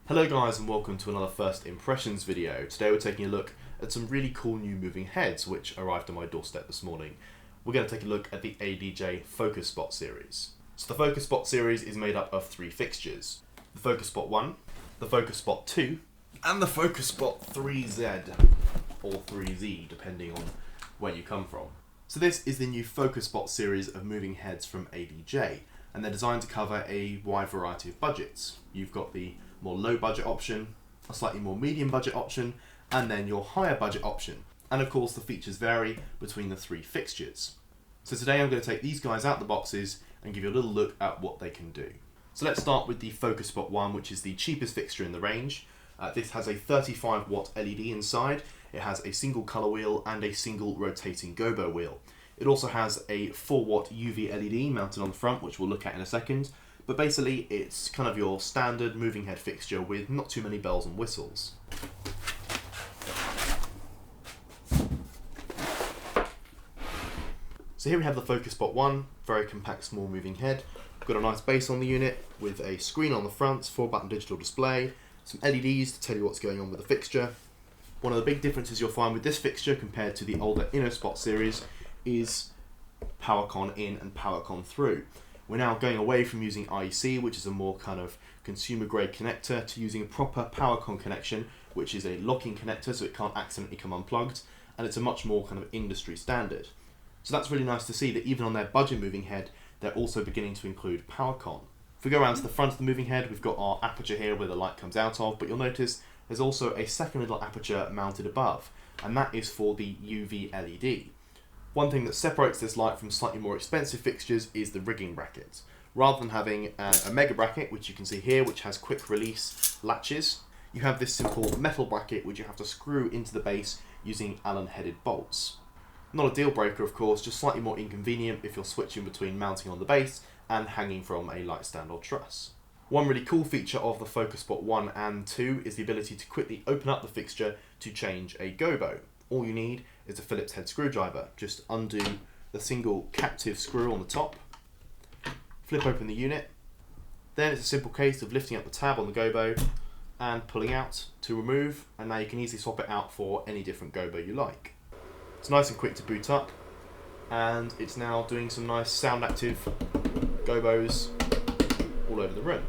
Hello guys and welcome to another First Impressions video. Today we're taking a look at some really cool new moving heads which arrived on my doorstep this morning. We're going to take a look at the ADJ Focus Spot series. So the Focus Spot series is made up of three fixtures. The Focus Spot 1, the Focus Spot 2 and the Focus Spot 3Z or 3Z depending on where you come from. So this is the new Focus Spot series of moving heads from ADJ and they're designed to cover a wide variety of budgets. You've got the more low budget option, a slightly more medium budget option, and then your higher budget option. And of course the features vary between the three fixtures. So today I'm going to take these guys out the boxes and give you a little look at what they can do. So let's start with the Focus Spot 1, which is the cheapest fixture in the range. This has a 35 watt LED inside, it has a single colour wheel and a single rotating gobo wheel. It also has a 4 watt UV LED mounted on the front, which we'll look at in a second. But basically it's kind of your standard moving head fixture with not too many bells and whistles. So here we have the Focus Spot 1, very compact small moving head. We've got a nice base on the unit with a screen on the front, 4-button digital display, some LEDs to tell you what's going on with the fixture. One of the big differences you'll find with this fixture compared to the older InnoSpot series is PowerCon in and PowerCon through. We're now going away from using IEC, which is a more kind of consumer grade connector, to using a proper PowerCon connection, which is a locking connector so it can't accidentally come unplugged, and it's a much more kind of industry standard. So that's really nice to see that even on their budget moving head, they're also beginning to include PowerCon. If we go around to the front of the moving head, we've got our aperture here where the light comes out of, but you'll notice there's also a second little aperture mounted above, and that is for the UV LED. One thing that separates this light from slightly more expensive fixtures is the rigging bracket. Rather than having a mega bracket, which you can see here, which has quick release latches, you have this simple metal bracket which you have to screw into the base using Allen headed bolts. Not a deal breaker of course, just slightly more inconvenient if you're switching between mounting on the base and hanging from a light stand or truss. One really cool feature of the Focus Spot 1 and 2 is the ability to quickly open up the fixture to change a gobo. All you need is a Phillips head screwdriver. Just undo the single captive screw on the top, flip open the unit, then it's a simple case of lifting up the tab on the gobo and pulling out to remove, and now you can easily swap it out for any different gobo you like. It's nice and quick to boot up, and it's now doing some nice sound active gobos all over the room.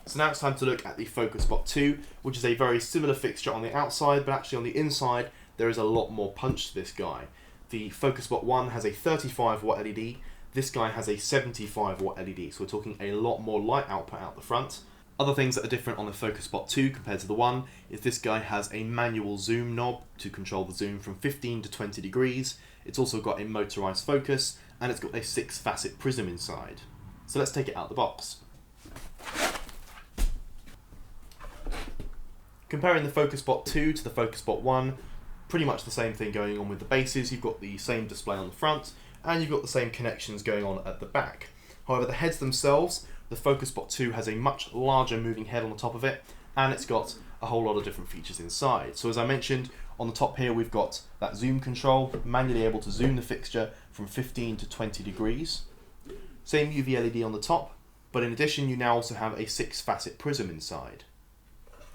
So now it's time to look at the Focus Spot 2, which is a very similar fixture on the outside, but actually on the inside there is a lot more punch to this guy. The Focus Spot 1 has a 35 watt LED, this guy has a 75 watt LED, so we're talking a lot more light output out the front. Other things that are different on the Focus Spot 2 compared to the 1 is this guy has a manual zoom knob to control the zoom from 15 to 20 degrees. It's also got a motorized focus, and it's got a 6-facet prism inside. So let's take it out of the box. Comparing the Focus Spot 2 to the Focus Spot 1, pretty much the same thing going on with the bases. You've got the same display on the front and you've got the same connections going on at the back. However, the heads themselves, the Focus Spot 2 has a much larger moving head on the top of it, and it's got a whole lot of different features inside. So as I mentioned, on the top here we've got that zoom control, manually able to zoom the fixture from 15 to 20 degrees. Same UV LED on the top, but in addition you now also have a 6-facet prism inside.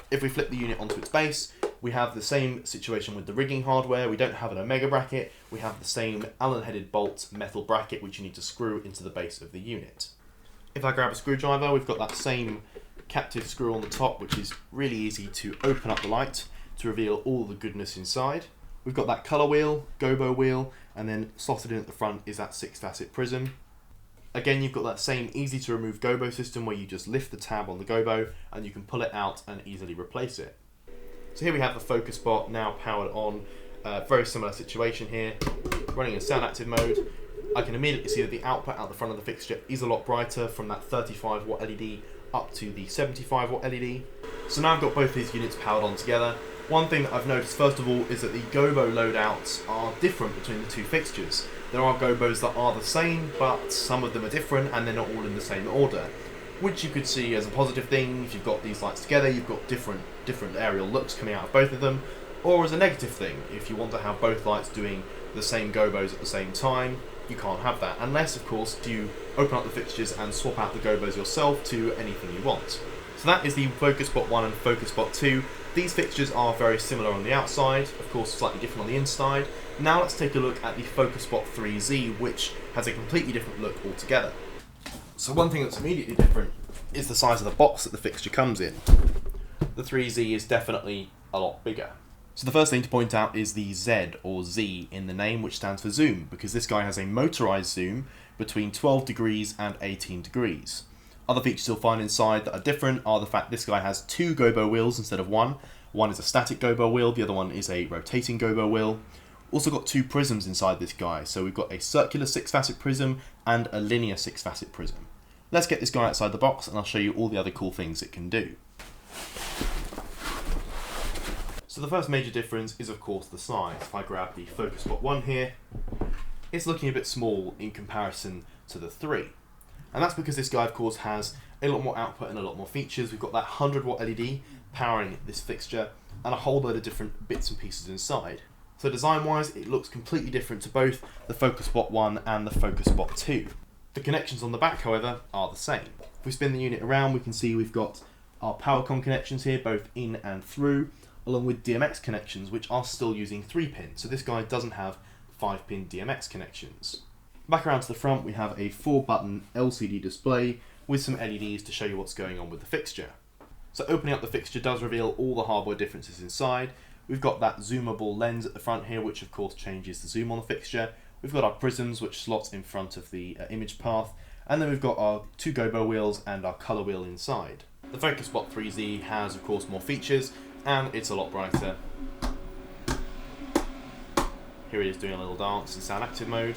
If we flip the unit onto its base, we have the same situation with the rigging hardware. We don't have an omega bracket, we have the same Allen headed bolt metal bracket which you need to screw into the base of the unit. If I grab a screwdriver, we've got that same captive screw on the top, which is really easy to open up the light to reveal all the goodness inside. We've got that colour wheel, gobo wheel, and then slotted in at the front is that 6-facet prism. Again, you've got that same easy to remove gobo system where you just lift the tab on the gobo and you can pull it out and easily replace it. So here we have the Focus Spot now powered on. Very similar situation here, running in sound active mode. I can immediately see that the output out the front of the fixture is a lot brighter, from that 35 watt LED up to the 75 watt LED. So now I've got both these units powered on together. One thing that I've noticed first of all is that the gobo loadouts are different between the two fixtures. There are gobos that are the same, but some of them are different and they're not all in the same order, which you could see as a positive thing. If you've got these lights together, you've got different aerial looks coming out of both of them, or as a negative thing, if you want to have both lights doing the same gobos at the same time, you can't have that, unless of course you open up the fixtures and swap out the gobos yourself to anything you want. So that is the Focus Spot 1 and Focus Spot 2. These fixtures are very similar on the outside, of course slightly different on the inside. Now let's take a look at the Focus Spot 3Z, which has a completely different look altogether. So one thing that's immediately different is the size of the box that the fixture comes in. The 3Z is definitely a lot bigger. So the first thing to point out is the Z or Z in the name, which stands for zoom, because this guy has a motorized zoom between 12 degrees and 18 degrees. Other features you'll find inside that are different are the fact this guy has 2 gobo wheels instead of one. One is a static gobo wheel, the other one is a rotating gobo wheel. Also got 2 prisms inside this guy, so we've got a circular 6-facet prism and a linear 6-facet prism. Let's get this guy outside the box and I'll show you all the other cool things it can do. So the first major difference is of course the size. If I grab the Focus Spot 1 here, it's looking a bit small in comparison to the 3. And that's because this guy of course has a lot more output and a lot more features. We've got that 100-watt LED powering this fixture and a whole load of different bits and pieces inside. So design-wise, it looks completely different to both the Focus Spot 1 and the Focus Spot 2. The connections on the back, however, are the same. If we spin the unit around, we can see we've got our PowerCon connections here, both in and through, along with DMX connections, which are still using 3-pin. So this guy doesn't have 5-pin DMX connections. Back around to the front, we have a 4-button LCD display with some LEDs to show you what's going on with the fixture. So opening up the fixture does reveal all the hardware differences inside. We've got that zoomable lens at the front here, which of course changes the zoom on the fixture. We've got our prisms, which slots in front of the image path. And then we've got our 2 gobo wheels and our color wheel inside. The Focus Spot 3Z has of course more features, and it's a lot brighter. Here it is doing a little dance in sound active mode.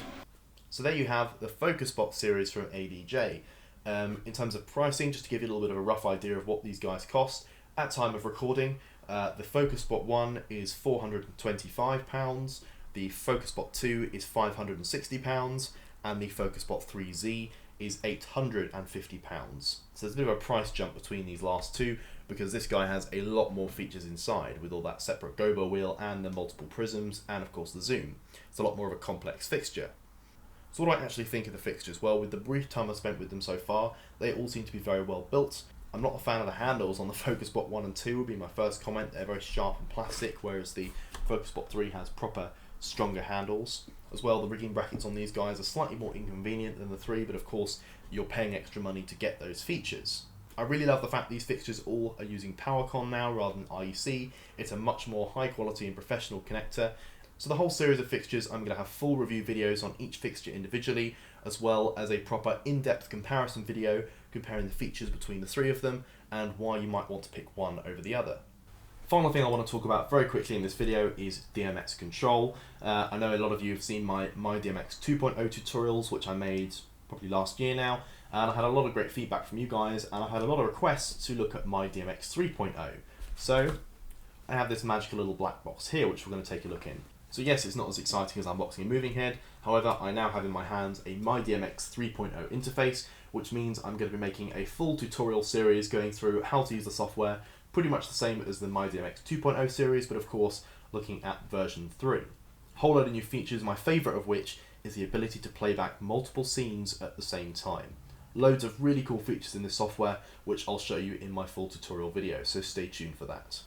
So there you have the Focus Spot series from ADJ. In terms of pricing, just to give you a little bit of a rough idea of what these guys cost, at time of recording, the Focus Spot 1 is £425, the Focus Spot 2 is £560, and the Focus Spot 3Z is £850. So there's a bit of a price jump between these last two, because this guy has a lot more features inside, with all that separate gobo wheel and the multiple prisms, and of course the zoom. It's a lot more of a complex fixture. So what do I actually think of the fixtures? Well, with the brief time I've spent with them so far, they all seem to be very well built. I'm not a fan of the handles on the Focus Spot 1 and 2 would be my first comment. They're very sharp and plastic, whereas the Focus Spot 3 has proper, stronger handles. As well, the rigging brackets on these guys are slightly more inconvenient than the 3, but of course, you're paying extra money to get those features. I really love the fact these fixtures all are using PowerCon now rather than IEC. It's a much more high quality and professional connector. So the whole series of fixtures, I'm going to have full review videos on each fixture individually, as well as a proper in-depth comparison video comparing the features between the 3 of them and why you might want to pick one over the other. Final thing I want to talk about very quickly in this video is DMX control. I know a lot of you have seen my myDMX 2.0 tutorials, which I made probably last year now, and I had a lot of great feedback from you guys, and I had a lot of requests to look at myDMX 3.0. So I have this magical little black box here, which we're going to take a look in. So yes, it's not as exciting as unboxing a moving head, however I now have in my hands a myDMX 3.0 interface, which means I'm going to be making a full tutorial series going through how to use the software, pretty much the same as the myDMX 2.0 series, but of course looking at version 3. A whole load of new features, my favourite of which is the ability to play back multiple scenes at the same time. Loads of really cool features in this software, which I'll show you in my full tutorial video, so stay tuned for that.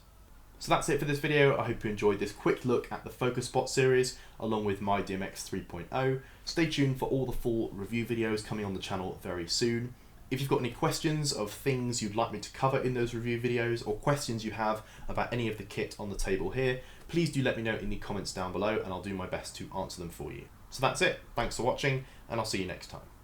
So that's it for this video. I hope you enjoyed this quick look at the Focus Spot series along with myDMX 3.0. Stay tuned for all the full review videos coming on the channel very soon. If you've got any questions of things you'd like me to cover in those review videos, or questions you have about any of the kit on the table here, please do let me know in the comments down below and I'll do my best to answer them for you. So that's it. Thanks for watching, and I'll see you next time.